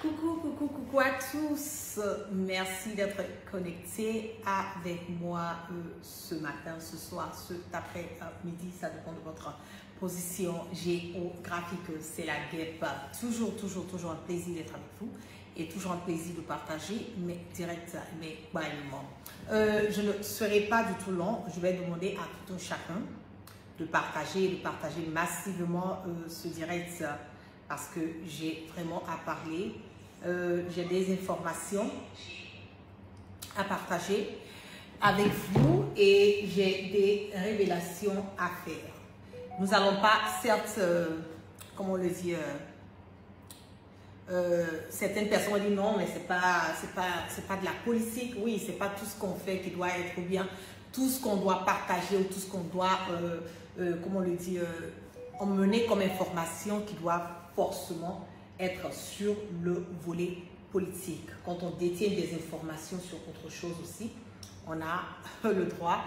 Coucou à tous. Merci d'être connectés avec moi ce matin, ce soir, cet après-midi. Ça dépend de votre position géographique. C'est la guêpe. Toujours un plaisir d'être avec vous et toujours un plaisir de partager mes directs, mes bâillements. Je ne serai pas du tout long. Je vais demander à tout un chacun de partager massivement ce direct parce que j'ai vraiment à parler. J'ai des informations à partager avec vous et j'ai des révélations à faire. Nous n'allons pas, certes, comment on le dit, certaines personnes ont dit non, mais c'est pas de la politique. Oui, c'est pas tout ce qu'on fait qui doit être bien, tout ce qu'on doit partager ou tout ce qu'on doit, comment on le dit, emmener comme information qui doit forcément être sur le volet politique. Quand on détient des informations sur autre chose aussi, on a le droit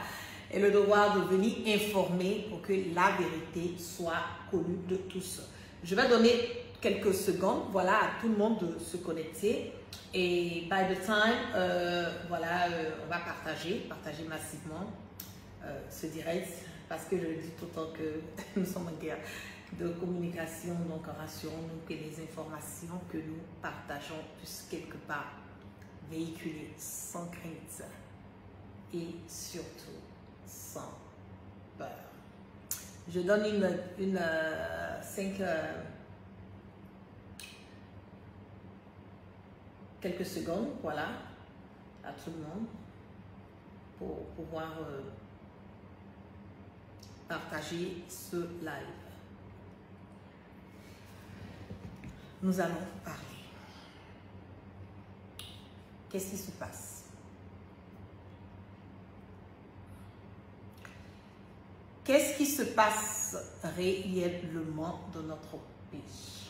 et le devoir de venir informer pour que la vérité soit connue de tous. Je vais donner quelques secondes, voilà, à tout le monde de se connecter et by the time, voilà, on va partager massivement ce direct parce que je le dis tout le temps que nous sommes en guerre de communication, donc rassurons-nous que les informations que nous partageons puissent quelque part véhiculer sans crainte et surtout sans peur. Je donne quelques secondes, voilà, à tout le monde pour pouvoir partager ce live. Nous allons parler. Qu'est-ce qui se passe? Qu'est-ce qui se passe réellement dans notre pays?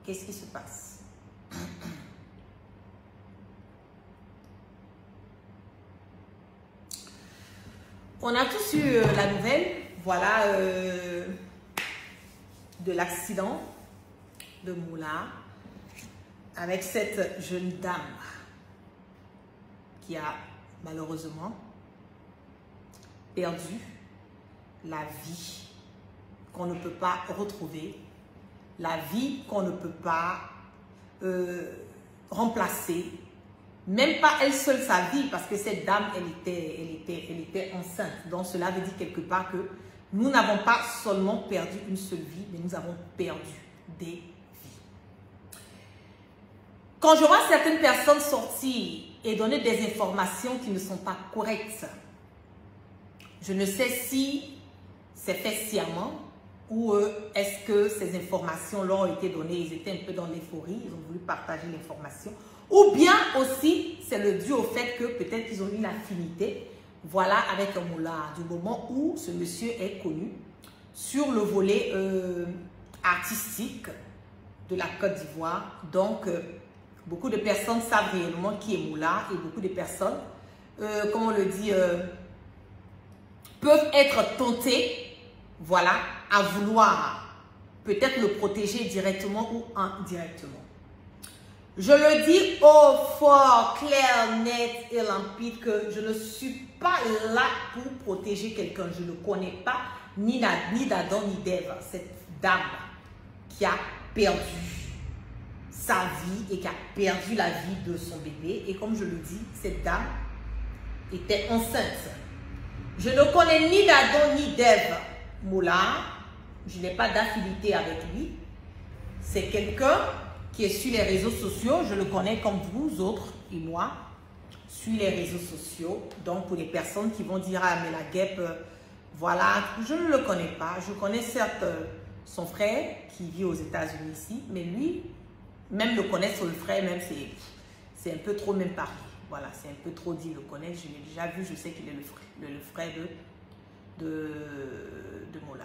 Qu'est-ce qui se passe? On a tous eu la nouvelle, voilà, de l'accident de Moula avec cette jeune dame qui a malheureusement perdu la vie qu'on ne peut pas retrouver, la vie qu'on ne peut pas remplacer, même pas elle seule sa vie, parce que cette dame, elle était enceinte. Donc cela veut dire quelque part que nous n'avons pas seulement perdu une seule vie, mais nous avons perdu des vies. Quand je vois certaines personnes sortir et donner des informations qui ne sont pas correctes, je ne sais si c'est fait sciemment ou est-ce que ces informations leur ont été données, ils étaient un peu dans l'euphorie, ils ont voulu partager l'information, ou bien aussi c'est le dû au fait que peut-être qu'ils ont eu une affinité, voilà, avec un moulard, du moment où ce monsieur est connu sur le volet artistique de la Côte d'Ivoire. Donc, beaucoup de personnes savent réellement qui est Moula et beaucoup de personnes, comme on le dit, peuvent être tentées, voilà, à vouloir peut-être le protéger directement ou indirectement. Je le dis haut, fort, clair, net et limpide que je ne suis pas là pour protéger quelqu'un. Je ne connais pas ni d'Adam ni d'Ève, cette dame qui a perdu sa vie et qui a perdu la vie de son bébé. Et comme je le dis, cette dame était enceinte. Je ne connais ni d'Adam ni d'Ève Moula. Je n'ai pas d'affinité avec lui. C'est quelqu'un qui est sur les réseaux sociaux. Je le connais comme vous autres et moi sur les réseaux sociaux. Donc pour les personnes qui vont dire ah mais la guêpe, voilà, je ne le connais pas. Je connais certes son frère qui vit aux États-Unis ici, mais lui, même le connaître le frère, même c'est un peu trop même parler. Voilà, c'est un peu trop dit le connaître. Je l'ai déjà vu, je sais qu'il est le frère de Moula.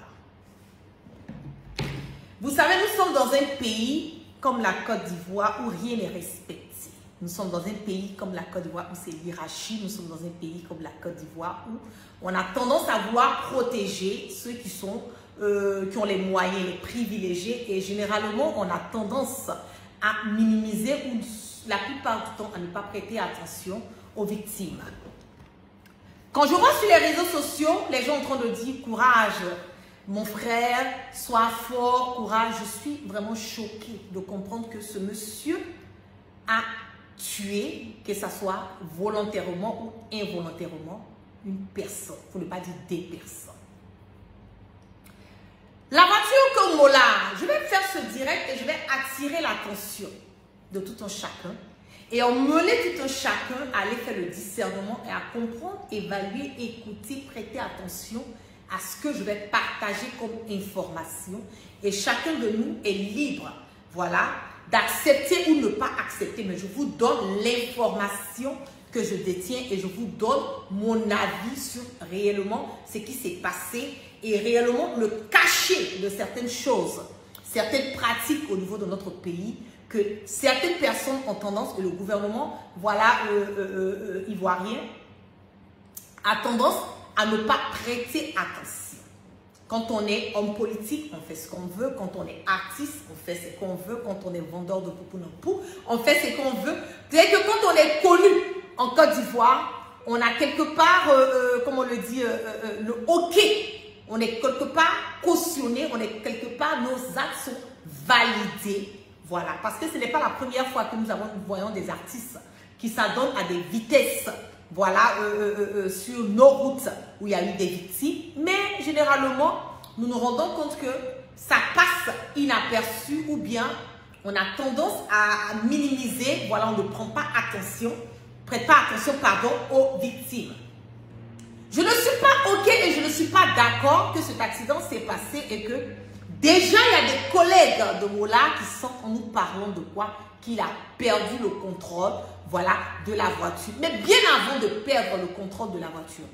Vous savez, nous sommes dans un pays comme la Côte d'Ivoire où rien n'est respecté. Nous sommes dans un pays comme la Côte d'Ivoire où c'est l'hierarchie. Nous sommes dans un pays comme la Côte d'Ivoire où on a tendance à vouloir protéger ceux qui sont qui ont les moyens, les privilégiés, et généralement, on a tendance à minimiser ou la plupart du temps à ne pas prêter attention aux victimes. Quand je vois sur les réseaux sociaux, les gens en train de dire « Courage, mon frère, sois fort, courage », je suis vraiment choquée de comprendre que ce monsieur a tué, que ce soit volontairement ou involontairement, une personne, pour ne pas dire des personnes. La voiture comme Mola, je vais faire ce direct et je vais attirer l'attention de tout un chacun et emmener tout un chacun à aller faire le discernement et à comprendre, évaluer, écouter, prêter attention à ce que je vais partager comme information. Et chacun de nous est libre, voilà, d'accepter ou ne pas accepter. Mais je vous donne l'information que je détiens et je vous donne mon avis sur réellement ce qui s'est passé et réellement le cachet de certaines choses, certaines pratiques au niveau de notre pays que certaines personnes ont tendance, et le gouvernement, voilà, ivoirien, a tendance à ne pas prêter attention. Quand on est homme politique, on fait ce qu'on veut. Quand on est artiste, on fait ce qu'on veut. Quand on est vendeur de poupou, on fait ce qu'on veut. C'est que quand on est connu en Côte d'Ivoire, on a quelque part, comme on le dit, le hockey. On est quelque part cautionné, on est quelque part, nos actes sont validés. Voilà, parce que ce n'est pas la première fois que nous voyons des artistes qui s'adonnent à des vitesses, voilà, sur nos routes où il y a eu des victimes. Mais généralement, nous nous rendons compte que ça passe inaperçu ou bien on a tendance à minimiser, voilà, on ne prend pas attention, prête pas attention, pardon, aux victimes. Je ne suis pas OK et je ne suis pas d'accord que cet accident s'est passé et que déjà il y a des collègues de Mola qui sont en nous parlant de quoi? Qu'il a perdu le contrôle, voilà, de la voiture. Mais bien avant de perdre le contrôle de la voiture,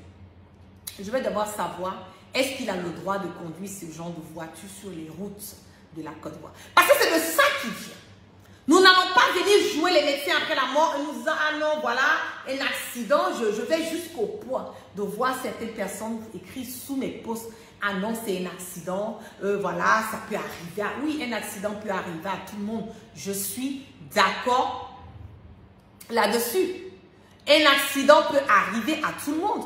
je vais d'abord savoir, est-ce qu'il a le droit de conduire ce genre de voiture sur les routes de la Côte d'Ivoire? Parce que c'est de ça qu'il vient. Nous n'allons pas venir jouer les médecins après la mort et nous disant, ah non, voilà, un accident. Je vais jusqu'au point de voir certaines personnes écrire sous mes posts, ah non, c'est un accident, voilà, ça peut arriver. Oui, un accident peut arriver à tout le monde. Je suis d'accord là-dessus. Un accident peut arriver à tout le monde.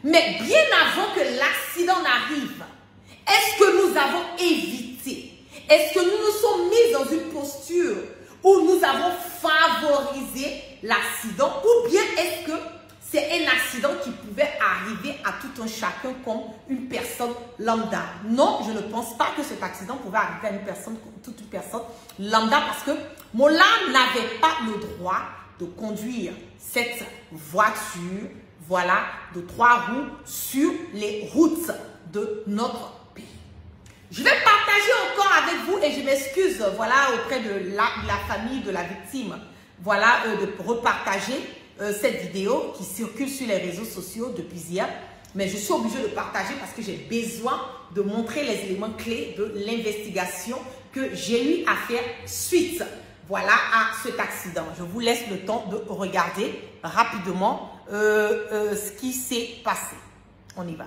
Mais bien avant que l'accident n'arrive, est-ce que nous avons évité? Est-ce que nous nous sommes mis dans une posture où nous avons favorisé l'accident, ou bien est-ce que c'est un accident qui pouvait arriver à tout un chacun comme une personne lambda? Non, je ne pense pas que cet accident pouvait arriver à une personne, toute une personne lambda, parce que Mola n'avait pas le droit de conduire cette voiture, voilà, de 3 roues sur les routes de notre pays. Je vais partager encore avec vous et je m'excuse, voilà, auprès de la famille de la victime, voilà, de repartager cette vidéo qui circule sur les réseaux sociaux depuis hier. Mais je suis obligée de partager parce que j'ai besoin de montrer les éléments clés de l'investigation que j'ai eu à faire suite, voilà, à cet accident. Je vous laisse le temps de regarder rapidement ce qui s'est passé. On y va.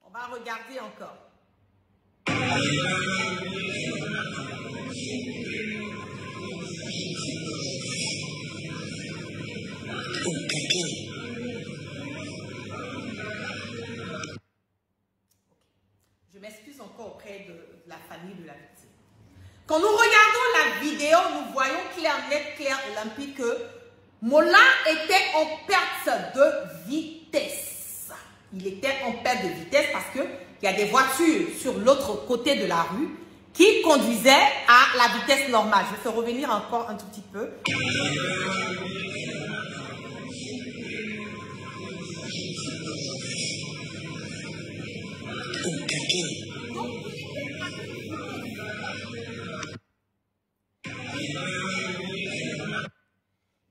On va regarder encore. Je m'excuse encore auprès de la famille de la victime. Quand nous regardons la vidéo, nous voyons clair, net, clair et limpide que Mola était en perte de vitesse. Il était en perte de vitesse parce qu'il y a des voitures sur l'autre côté de la rue qui conduisaient à la vitesse normale. Je vais faire revenir encore un tout petit peu.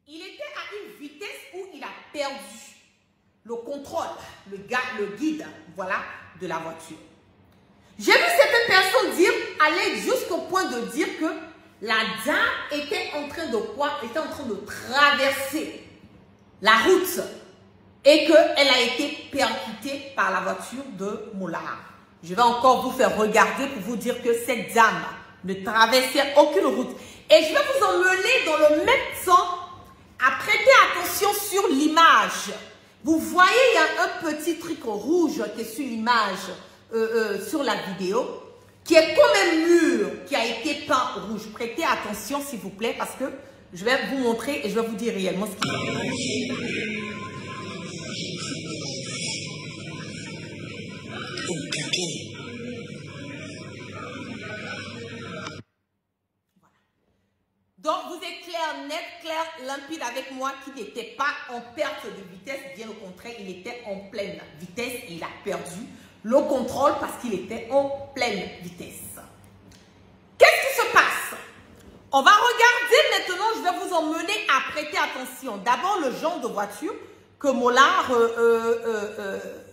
Il était à une vitesse où il a perdu le contrôle, le guide, voilà, de la voiture. J'ai vu certaines personnes dire, aller jusqu'au point de dire que la dame était en train de quoi? Était en train de traverser la route et qu'elle a été percutée par la voiture de Molard. Je vais encore vous faire regarder pour vous dire que cette dame ne traversait aucune route. Et je vais vous emmener dans le même temps à prêter attention sur l'image. Vous voyez, il y a un petit truc rouge qui est sur l'image, sur la vidéo, qui est comme un mur qui a été peint rouge. Prêtez attention s'il vous plaît parce que je vais vous montrer et je vais vous dire réellement ce qui se passe. Donc, vous êtes clair, net, clair, limpide avec moi qui n'était pas en perte de vitesse. Bien au contraire, il était en pleine vitesse et il a perdu le contrôle parce qu'il était en pleine vitesse. Qu'est-ce qui se passe? On va regarder maintenant, je vais vous emmener à prêter attention. D'abord, le genre de voiture que Molard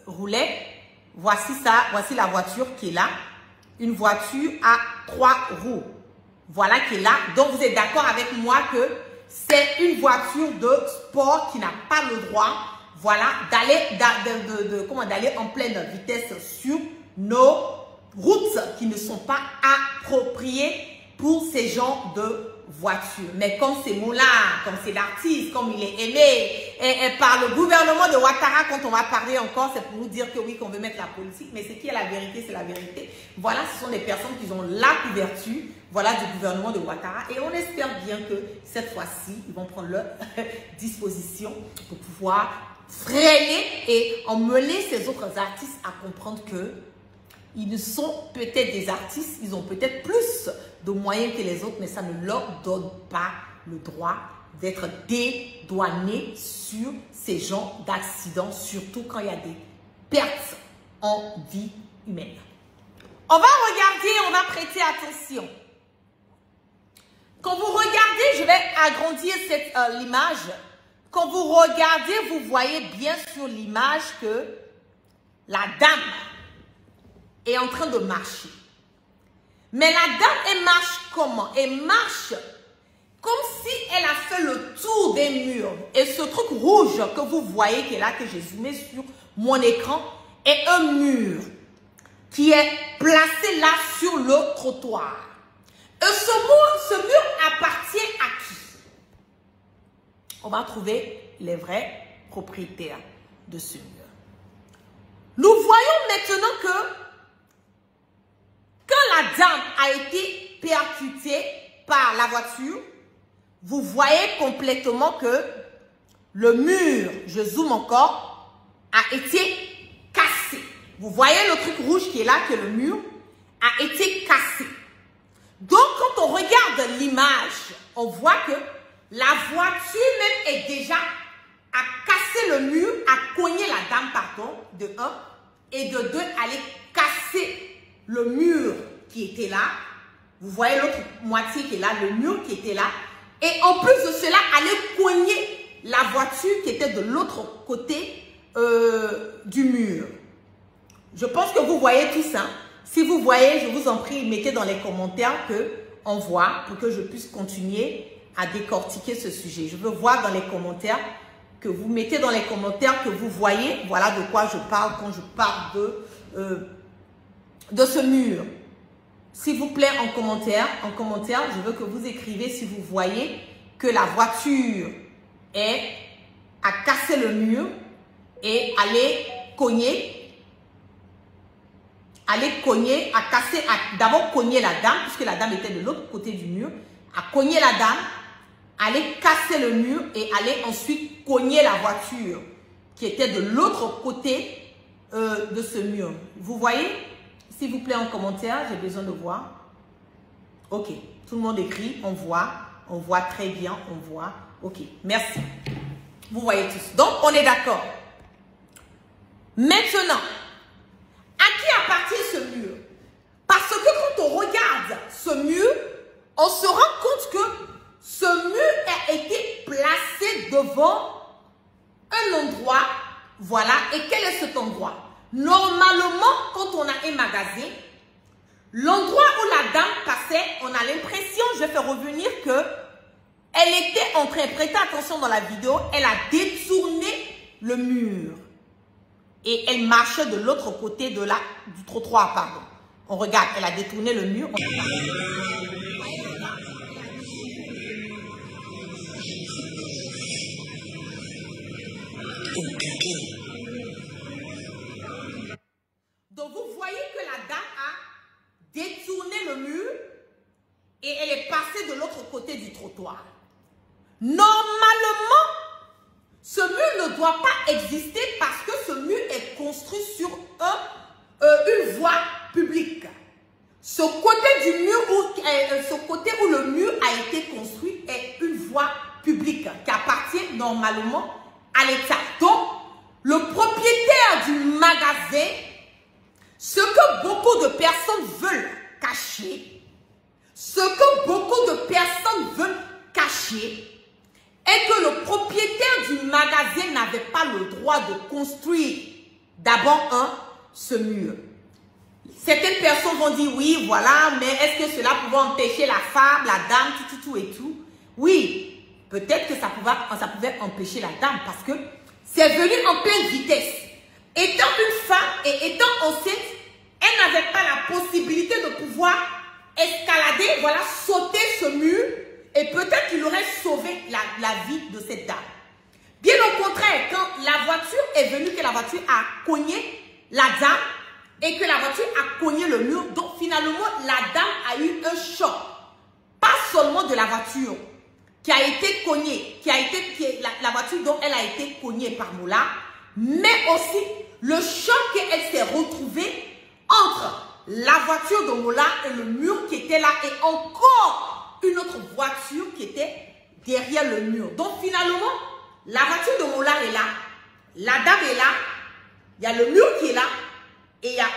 roulait. Voici ça, voici la voiture qui est là. Une voiture à 3 roues. Voilà qui est là. Donc, vous êtes d'accord avec moi que c'est une voiture de sport qui n'a pas le droit, voilà, d'aller en pleine vitesse sur nos routes qui ne sont pas appropriées pour ces genres de voitures. Mais comme c'est Molard, comme c'est l'artiste, comme il est aimé et par le gouvernement de Ouattara, quand on va parler encore, c'est pour nous dire que oui, qu'on veut mettre la politique. Mais ce qui est la vérité, c'est la vérité. Voilà, ce sont des personnes qui ont la couverture, voilà, du gouvernement de Ouattara. Et on espère bien que cette fois-ci, ils vont prendre leur disposition pour pouvoir freiner et emmener ces autres artistes à comprendre que ils sont peut-être des artistes, ils ont peut-être plus de moyens que les autres, mais ça ne leur donne pas le droit d'être dédouanés sur ces genres d'accidents, surtout quand il y a des pertes en vie humaine. On va regarder, on va prêter attention. Quand vous regardez, je vais agrandir l'image. Quand vous regardez, vous voyez bien sur l'image que la dame est en train de marcher. Mais la dame, elle marche comment? Elle marche comme si elle a fait le tour des murs. Et ce truc rouge que vous voyez qui est là, que j'ai zoomé sur mon écran, est un mur qui est placé là sur le trottoir. Et ce mur appartient à qui? On va trouver les vrais propriétaires de ce mur. Nous voyons maintenant que quand la dame a été percutée par la voiture, vous voyez complètement que le mur, je zoome encore, a été cassé. Vous voyez le truc rouge qui est là, que le mur a été cassé. Donc, quand on regarde l'image, on voit que la voiture même est déjà à casser le mur, à cogner la dame, pardon, de 1, et de 2, aller casser le mur qui était là. Vous voyez l'autre moitié qui est là, le mur qui était là. Et en plus de cela, aller cogner la voiture qui était de l'autre côté du mur. Je pense que vous voyez tout ça. Si vous voyez, je vous en prie, mettez dans les commentaires qu'on voit pour que je puisse continuer à décortiquer ce sujet. Je veux voir dans les commentaires, que vous mettez dans les commentaires que vous voyez, voilà de quoi je parle quand je parle de ce mur. S'il vous plaît, en commentaire, je veux que vous écrivez si vous voyez que la voiture a cassé le mur et allait cogner, d'abord cogner la dame, puisque la dame était de l'autre côté du mur, à cogner la dame, aller casser le mur et aller ensuite cogner la voiture qui était de l'autre côté de ce mur. Vous voyez? S'il vous plaît, en commentaire, j'ai besoin de voir. Ok, tout le monde écrit, on voit très bien, on voit. Ok, merci. Vous voyez tous. Donc, on est d'accord. Maintenant, à qui appartient ce mur? Parce que quand on regarde ce mur, on se rend compte que ce mur a été placé devant un endroit. Voilà. Et quel est cet endroit? Normalement, quand on a un magasin, L'endroit où la dame passait, on a l'impression, je vais faire revenir que elle était en train, prêtez attention dans la vidéo, elle a détourné le mur. Et elle marchait de l'autre côté du trottoir, pardon. On regarde, elle a détourné le mur. Donc vous voyez que la dame a détourné le mur et elle est passée de l'autre côté du trottoir. Normalement, ce mur ne doit pas exister parce que ce mur est construit sur une voie publique. Ce côté du mur, ce côté où le mur a été construit est une voie publique qui appartient normalement à l'État. Donc, le propriétaire du magasin, ce que beaucoup de personnes veulent cacher, est que le propriétaire du magasin n'avait pas le droit de construire d'abord ce mur. Certaines personnes vont dire oui, voilà, mais est-ce que cela pouvait empêcher la femme, la dame, tout et tout? Oui, peut-être que ça pouvait empêcher la dame parce que c'est venu en pleine vitesse. Étant une femme et étant enceinte, elle n'avait pas la possibilité de pouvoir escalader, voilà, sauter ce mur et peut-être qu'il aurait sauvé la vie de cette dame. Bien au contraire, quand la voiture est venue, que la voiture a cogné la dame et que la voiture a cogné le mur, donc finalement la dame a eu un choc. Pas seulement de la voiture qui a été cognée, la voiture dont elle a été cognée par Mola, mais aussi le choc qu'elle s'est retrouvée entre la voiture de Mola et le mur qui était là et encore une autre voiture qui était derrière le mur. Donc finalement, la voiture de Mola est là, la dame est là, il y a le mur qui est là et il y a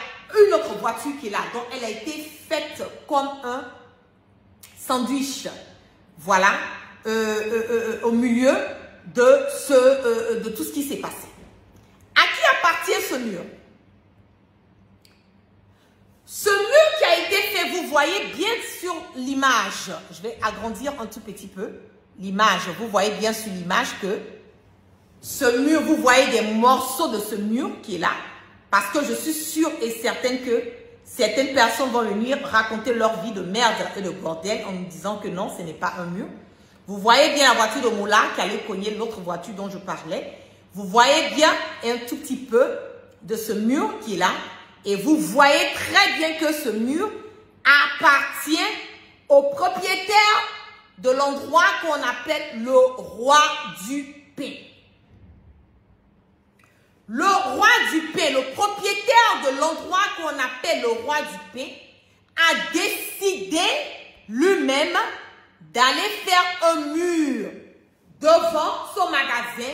une autre voiture qui est là. Donc elle a été faite comme un sandwich, voilà, au milieu de tout ce qui s'est passé. À qui appartient ce mur? Ce mur qui a été fait, vous voyez bien sur l'image, je vais agrandir un tout petit peu l'image, vous voyez bien sur l'image que ce mur, vous voyez des morceaux de ce mur qui est là, parce que je suis sûre et certaine que certaines personnes vont venir raconter leur vie de merde et de bordel en nous disant que non, ce n'est pas un mur. Vous voyez bien la voiture de Moula qui allait cogner l'autre voiture dont je parlais. Vous voyez bien un tout petit peu de ce mur qui est là. Et vous voyez très bien que ce mur appartient au propriétaire de l'endroit qu'on appelle le roi du pain. Le roi du pain, le propriétaire de l'endroit qu'on appelle le roi du pain, a décidé lui-même d'aller faire un mur devant son magasin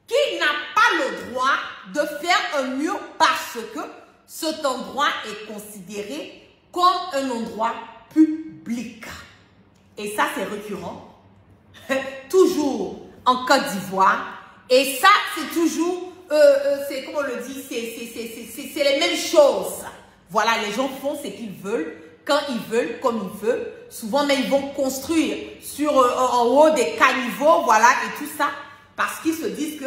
qui n'a pas le droit de faire un mur parce que cet endroit est considéré comme un endroit public. Et ça, c'est récurrent. Toujours en Côte d'Ivoire. Et ça, c'est toujours, c'est comme on le dit, c'est les mêmes choses. Voilà, les gens font ce qu'ils veulent, quand ils veulent, comme ils veulent. Souvent, mais ils vont construire en haut des caniveaux, voilà, et tout ça. Parce qu'ils se disent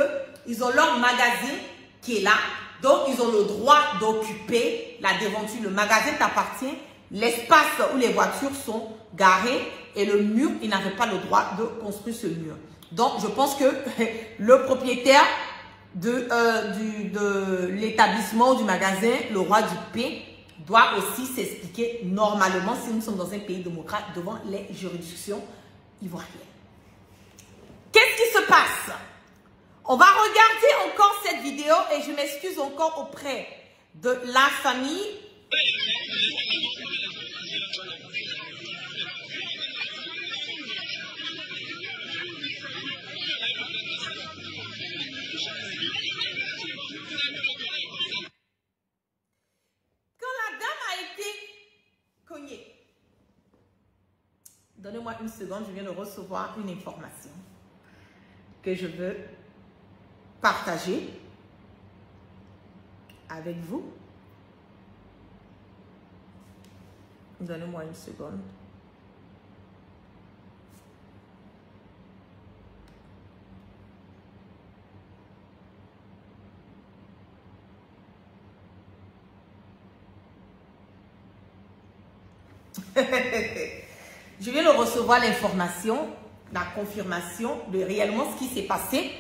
qu'ils ont leur magasin qui est là. Donc, ils ont le droit d'occuper la devanture. Le magasin t'appartient, l'espace où les voitures sont garées et le mur, ils n'avaient pas le droit de construire ce mur. Donc, je pense que le propriétaire de l'établissement du magasin, le roi du pain, doit aussi s'expliquer normalement si nous sommes dans un pays démocrate devant les juridictions ivoiriennes. Qu'est-ce qui se passe? On va regarder encore cette vidéo et je m'excuse encore auprès de la famille. Quand la dame a été cognée, donnez-moi une seconde, je viens de recevoir une information que je veux partager avec vous. Donnez-moi une seconde. Je viens de recevoir l'information, la confirmation de réellement ce qui s'est passé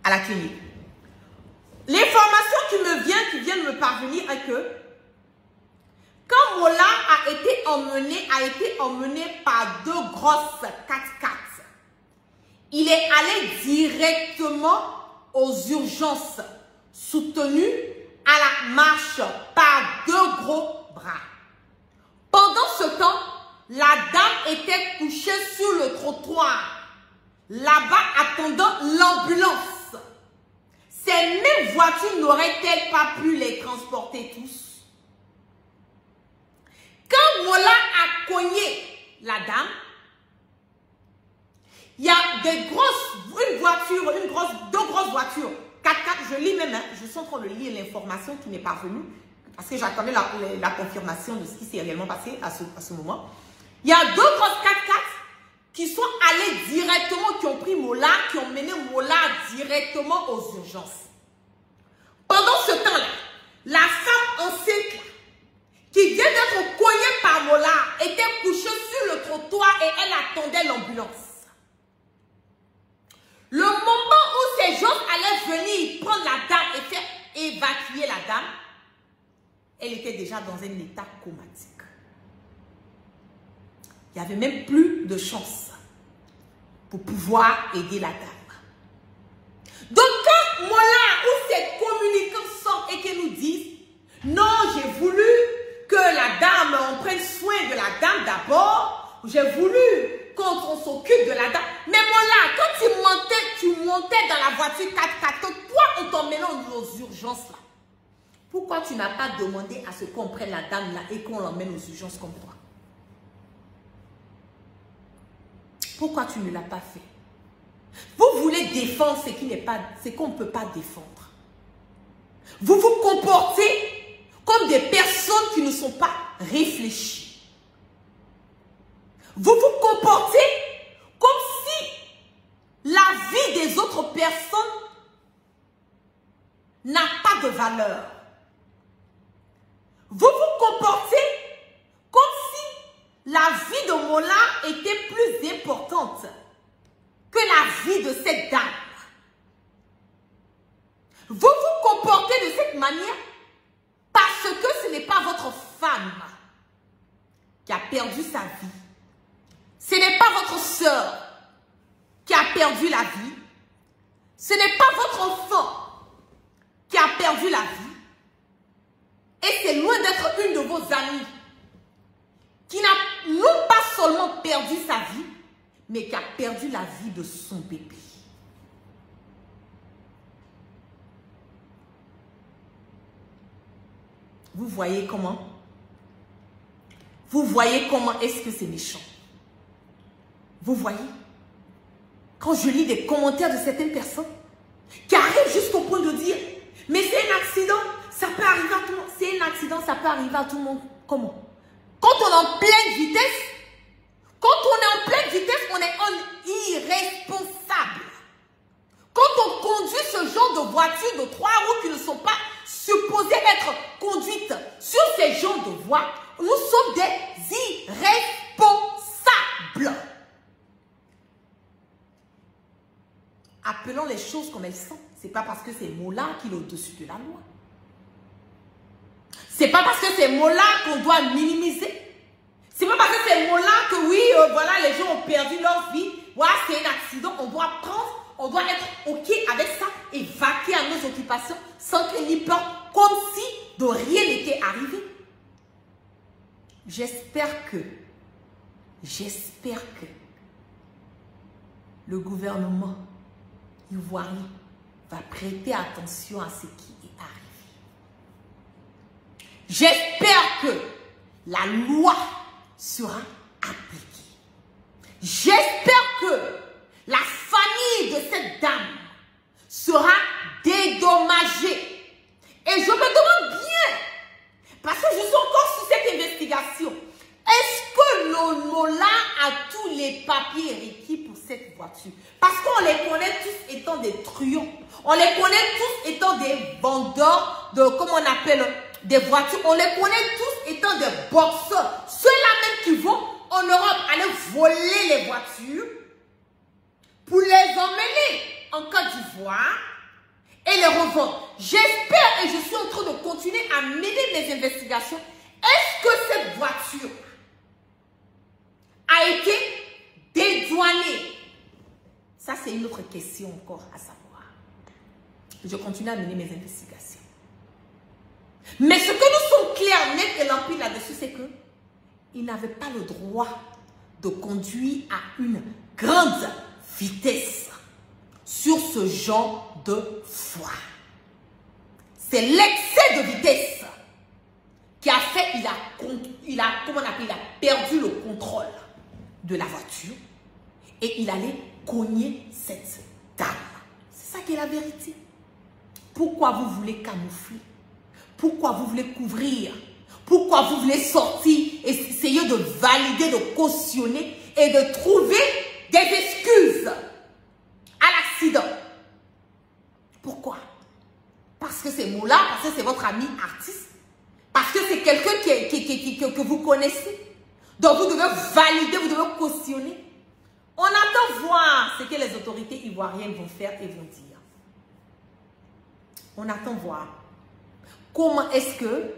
à la clinique. L'information qui vient de me parvenir est que quand Mola a été emmené par deux grosses 4x4, il est allé directement aux urgences, soutenu à la marche par deux gros bras. Pendant ce temps, la dame était couchée sur le trottoir, là-bas attendant l'ambulance. Ces mêmes voitures n'auraient-elles pas pu les transporter tous? Quand Mola a cogné la dame, il y a deux grosses voitures, 4x4, je lis même, hein, je suis en train de lire l'information qui m'est parvenue, parce que j'attendais la confirmation de ce qui s'est réellement passé à ce moment. Il y a deux grosses 4x4 qui sont allés directement, qui ont pris Mola, qui ont mené Mola directement aux urgences. Pendant ce temps-là, la femme enceinte qui vient d'être cognée par Mola était couchée sur le trottoir et elle attendait l'ambulance. Le moment où ces gens allaient venir prendre la dame et faire évacuer la dame, elle était déjà dans un état comatique. Il n'y avait même plus de chance pour pouvoir aider la dame. Donc quand Mola ou ses communicants sortent et qu'ils nous disent « Non, j'ai voulu que la dame, on prenne soin de la dame d'abord, j'ai voulu qu'on s'occupe de la dame. » Mais Mola, quand tu montais dans la voiture 4x4, toi on t'emmenait aux urgences là. Pourquoi tu n'as pas demandé à ce qu'on prenne la dame là et qu'on l'emmène aux urgences comme toi? Pourquoi tu ne l'as pas fait? Vous voulez défendre ce qu'on ne peut pas défendre. Vous vous comportez comme des personnes qui ne sont pas réfléchies. Vous vous comportez comme si la vie des autres personnes n'a pas de valeur. Vous vous comportez comme si la vie de Mola était plus importante que la vie de cette dame. Vous vous comportez de cette manière parce que ce n'est pas votre femme qui a perdu sa vie. Ce n'est pas votre soeur qui a perdu la vie. Ce n'est pas votre enfant qui a perdu la vie. Et c'est loin d'être une de vos amies qui n'a non pas seulement perdu sa vie, mais qui a perdu la vie de son bébé. Vous voyez comment? Vous voyez comment est-ce que c'est méchant? Vous voyez? Quand je lis des commentaires de certaines personnes qui arrivent jusqu'au point de dire « Mais c'est un accident, ça peut arriver à tout le monde. » C'est un accident, ça peut arriver à tout le monde. Comment? Quand on est en pleine vitesse, on est irresponsable. Quand on conduit ce genre de voitures de 3 roues qui ne sont pas supposées être conduites sur ces genres de voies, nous sommes des irresponsables. Appelons les choses comme elles sont. Ce n'est pas parce que c'est Mola qui est au-dessus de la loi. C'est pas parce que c'est Mola qu'on doit minimiser. C'est pas parce que c'est Mola que oui, voilà, les gens ont perdu leur vie. Voilà, c'est un accident. On doit prendre, on doit être OK avec ça et vaquer à nos occupations sans qu'il n'y peur, comme si de rien n'était arrivé. J'espère que le gouvernement ivoirien va prêter attention à ce qui est arrivé. J'espère que la loi sera appliquée. J'espère que la famille de cette dame sera dédommagée. Et je me demande bien, parce que je suis encore sous cette investigation, investigation. Est-ce que Lola a tous les papiers requis pour cette voiture? Parce qu'on les connaît tous étant des truands. On les connaît tous étant des vendeurs de, comment on appelle, des voitures. On les connaît tous étant des boxeurs. Ceux-là même qui vont en Europe aller voler les voitures pour les emmener en Côte d'Ivoire et les revendre. J'espère et je suis en train de continuer à mener mes investigations. Est-ce que cette voiture a été dédouanée? Ça, c'est une autre question encore à savoir. Je continue à mener mes investigations. Mais ce que nous sommes clairs, net et limpides là-dessus, c'est que il n'avait pas le droit de conduire à une grande vitesse sur ce genre de voie. C'est l'excès de vitesse qui a fait, il a perdu le contrôle de la voiture et il allait cogner cette dame. C'est ça qui est la vérité. Pourquoi vous voulez camoufler? Pourquoi vous voulez couvrir? Pourquoi vous voulez sortir et essayer de valider, de cautionner et de trouver des excuses à l'accident? Pourquoi? Parce que c'est Moula, parce que c'est votre ami artiste, parce que c'est quelqu'un que vous connaissez. Donc vous devez valider, vous devez cautionner. On attend voir ce que les autorités ivoiriennes vont faire et vont dire. On attend voir comment est-ce que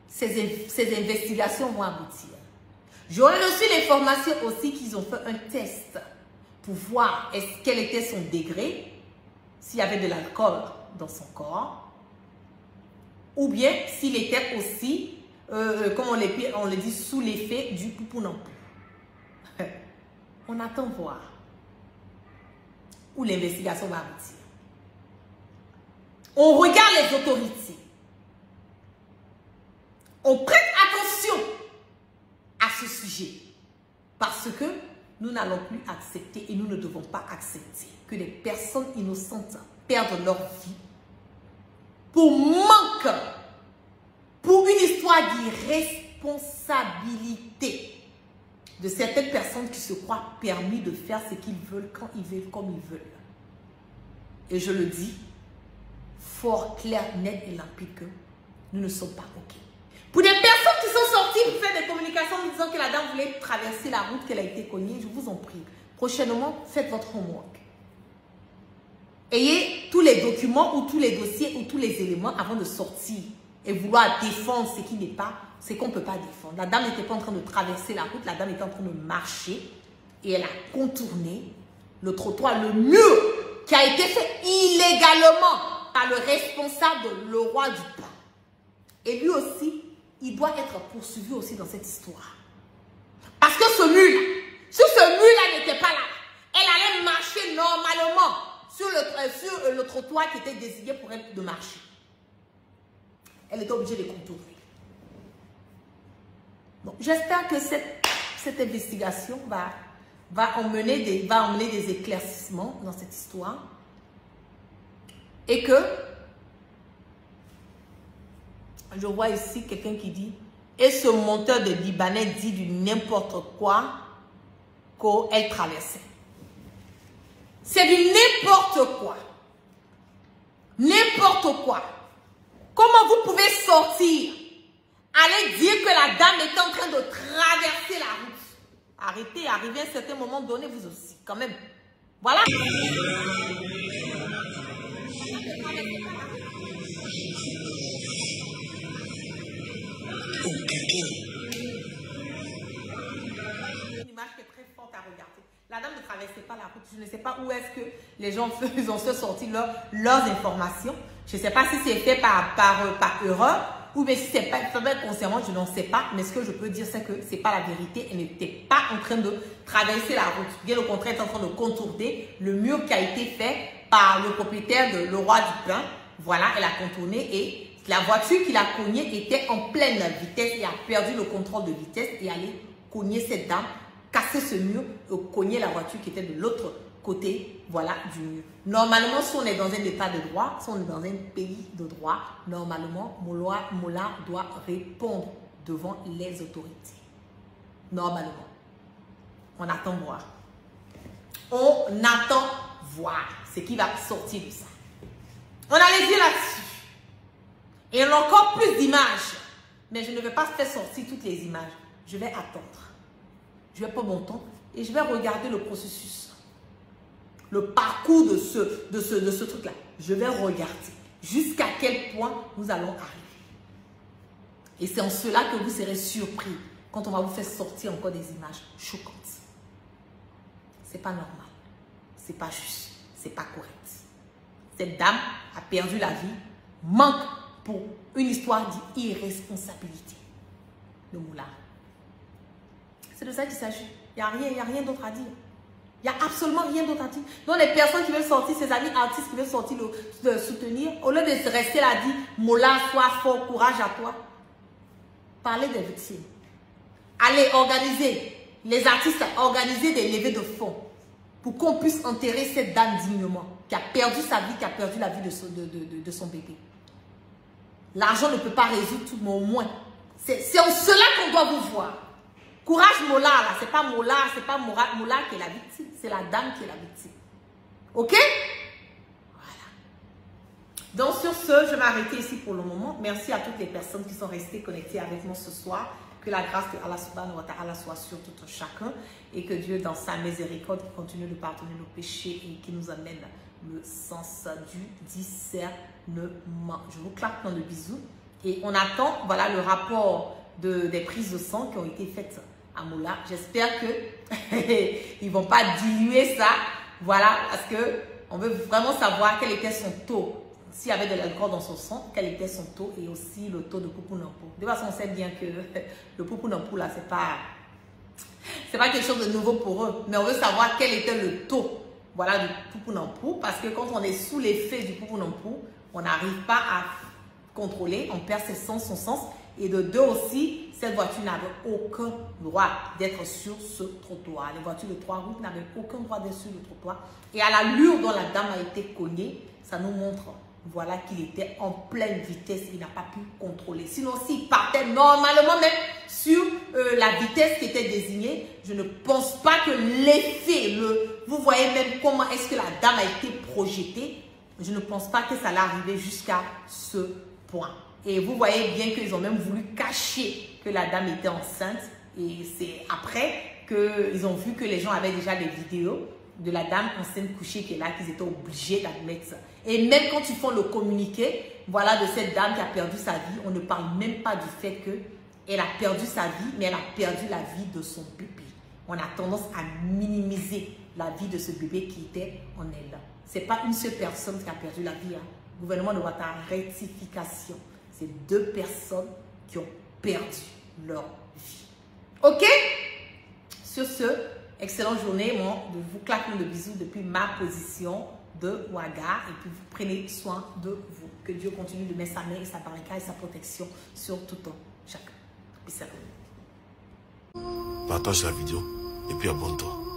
ces investigations vont aboutir. J'aurais reçu l'information aussi qu'ils ont fait un test pour voir quel était son degré, s'il y avait de l'alcool dans son corps, ou bien s'il était aussi, comme on le dit, sous l'effet du poupounampo. On attend voir où l'investigation va aboutir. On regarde les autorités. On prête attention à ce sujet parce que nous n'allons plus accepter et nous ne devons pas accepter que les personnes innocentes perdent leur vie pour manque, pour une histoire d'irresponsabilité de certaines personnes qui se croient permis de faire ce qu'ils veulent, quand ils veulent, comme ils veulent. Et je le dis fort, clair, net et limpide que nous ne sommes pas OK. Pour des personnes qui sont sorties pour faire des communications en disant que la dame voulait traverser la route, qu'elle a été cognée, je vous en prie. Prochainement, faites votre homework. Ayez tous les documents ou tous les dossiers ou tous les éléments avant de sortir et vouloir défendre ce qui n'est pas, ce qu'on ne peut pas défendre. La dame n'était pas en train de traverser la route, la dame était en train de marcher et elle a contourné le trottoir, le mur qui a été fait illégalement par le responsable de Leroy du Pain. Et lui aussi, il doit être poursuivi aussi dans cette histoire. Parce que ce mur-là, si ce mur-là n'était pas là, elle allait marcher normalement sur le trottoir qui était désigné pour elle de marcher. Elle était obligée de contourner. Donc, j'espère que cette investigation va emmener des éclaircissements dans cette histoire. Et que, je vois ici quelqu'un qui dit, et ce monteur de Libanais dit du n'importe quoi qu'elle traversait. C'est du n'importe quoi. N'importe quoi. Comment vous pouvez sortir, aller dire que la dame est en train de traverser la route? Arrêtez, arrivez à un certain moment donné, vous aussi, quand même. Voilà. Une image qui est très forte à regarder. La dame ne traversait pas la route. Je ne sais pas où est-ce que les gens ont sorti leurs informations. Je ne sais pas si c'est fait par erreur ou bien si c'est pas consciemment, je n'en sais pas. Mais ce que je peux dire, c'est que ce n'est pas la vérité. Elle n'était pas en train de traverser la route. Bien au contraire, elle est en train de contourner le mur qui a été fait par le propriétaire de Leroy du Pain. Voilà, elle a contourné et la voiture qui l'a cognée était en pleine vitesse et a perdu le contrôle de vitesse et allait cogner cette dame, casser ce mur et cogner la voiture qui était de l'autre côté, voilà, du mur. Normalement, si on est dans un état de droit, si on est dans un pays de droit, normalement, Moula doit répondre devant les autorités. Normalement. On attend voir. On attend voir ce qui va sortir de ça. On a les yeux là-dessus. Et on a encore plus d'images. Mais je ne vais pas faire sortir toutes les images. Je vais attendre. Je vais prendre mon temps et je vais regarder le processus. Le parcours de ce truc-là. Je vais regarder jusqu'à quel point nous allons arriver. Et c'est en cela que vous serez surpris quand on va vous faire sortir encore des images choquantes. C'est pas normal. C'est pas juste. C'est pas correct. Cette dame a perdu la vie, manque pour une histoire d'irresponsabilité. Le moulard. C'est de ça qu'il s'agit. Il n'y a rien d'autre à dire. Il n'y a absolument rien d'autre à dire. Donc les personnes qui veulent sortir, ces amis artistes qui veulent sortir, le soutenir, au lieu de rester là, dire, Mola, sois fort, courage à toi. Parlez des victimes. Allez organiser, les artistes, organiser des levées de fonds pour qu'on puisse enterrer cette dame dignement, qui a perdu sa vie, qui a perdu la vie de son bébé. L'argent ne peut pas résoudre tout, mais au moins, c'est en cela qu'on doit vous voir. Courage Mola, là, c'est pas Mola qui est la victime, c'est la dame qui est la victime. Ok? Voilà. Donc sur ce, je vais m'arrêter ici pour le moment. Merci à toutes les personnes qui sont restées connectées avec moi ce soir. Que la grâce de Allah subhanahu wa ta'ala soit sur tout chacun et que Dieu, dans sa miséricorde, continue de pardonner nos péchés et qui nous amène le sens du discernement. Je vous claque plein de bisous et on attend, voilà, le rapport des prises de sang qui ont été faites à Mola. J'espère qu'ils ne vont pas diluer ça, voilà, parce qu'on veut vraiment savoir quel était son taux. S'il y avait de l'alcool dans son sang, quel était son taux et aussi le taux de Poupounampo. De toute façon, on sait bien que le Poupounampo, là, c'est pas quelque chose de nouveau pour eux. Mais on veut savoir quel était le taux, voilà, du Poupounampo. Parce que quand on est sous l'effet du Poupounampo, on n'arrive pas à contrôler, on perd son sens. Et de deux aussi, cette voiture n'avait aucun droit d'être sur ce trottoir. Les voitures de 3 roues n'avaient aucun droit d'être sur le trottoir. Et à l'allure dont la dame a été cognée, ça nous montre, voilà, qu'il était en pleine vitesse. Il n'a pas pu contrôler. Sinon, s'il partait normalement même sur la vitesse qui était désignée, je ne pense pas que l'effet, vous voyez même comment est-ce que la dame a été projetée. Je ne pense pas que ça allait arriver jusqu'à ce point. Et vous voyez bien qu'ils ont même voulu cacher que la dame était enceinte. Et c'est après qu'ils ont vu que les gens avaient déjà des vidéos de la dame enceinte couchée qui est là, qu'ils étaient obligés d'admettre ça. Et même quand ils font le communiqué, voilà, de cette dame qui a perdu sa vie, on ne parle même pas du fait qu'elle a perdu sa vie, mais elle a perdu la vie de son bébé. On a tendance à minimiser la vie de ce bébé qui était en elle. Ce n'est pas une seule personne qui a perdu la vie. Hein. Le gouvernement doit avoir rectification. C'est 2 personnes qui ont perdu leur vie. Ok? Sur ce, excellente journée. Moi, je vous claque de bisous depuis ma position de Ouaga. Et puis, vous prenez soin de vous. Que Dieu continue de mettre sa main et sa barricade et sa protection sur tout un chacun. Peace. Partage la vidéo et puis abonne-toi.